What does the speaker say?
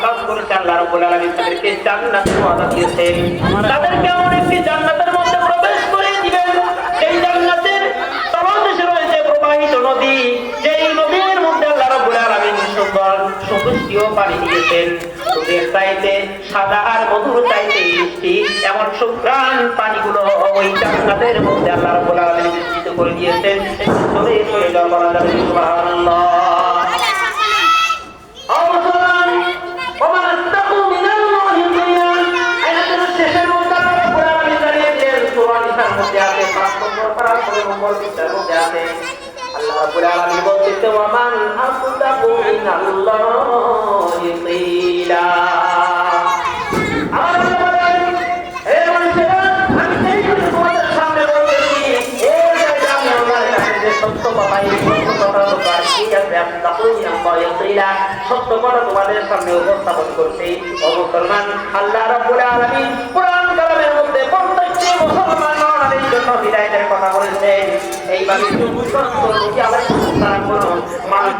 কাজ করেছে আল্লাহ রাব্বুল আলামিন তাদেরকে জান্নাতের ওয়াদা দিয়েছেন। তাদেরকে এমন একটি জান্নাতের মধ্যে প্রবেশ করে দিবেন, সেই জান্নাতের তলদেশে রয়েছে প্রবাহিত নদী, যেই নদীর মধ্যে আল্লাহ রাব্বুল আলামিন সুন্দর সুপুষ্টিও পানি দিয়েছেন। দুধের চাইতে সাদা আর মধুর চাইতে মিষ্টি এমন সুঘ্রাণ পানিগুলো ওই জান্নাতের মধ্যে আল্লাহ রাব্বুল আলামিন মিশ্রিত করে দিয়েছেন। চলে চলে যাওয়া বলা যাবে সুবহানাল্লাহ। আল্লাহ রাব্বুল আলামিন বলতেছে ওয়ামান আসদাকু মিনাল্লাহি কিলা। সত্য কথা তোমাদের সামনে উপস্থাপন করছি ও মুসলমান। আল্লাহ রাব্বুল আলামিন কুরআন কালামের মধ্যে প্রত্যেকটি মুসলমানের জন্য হিদায়াতের কথা বলেছেন। এইভাবে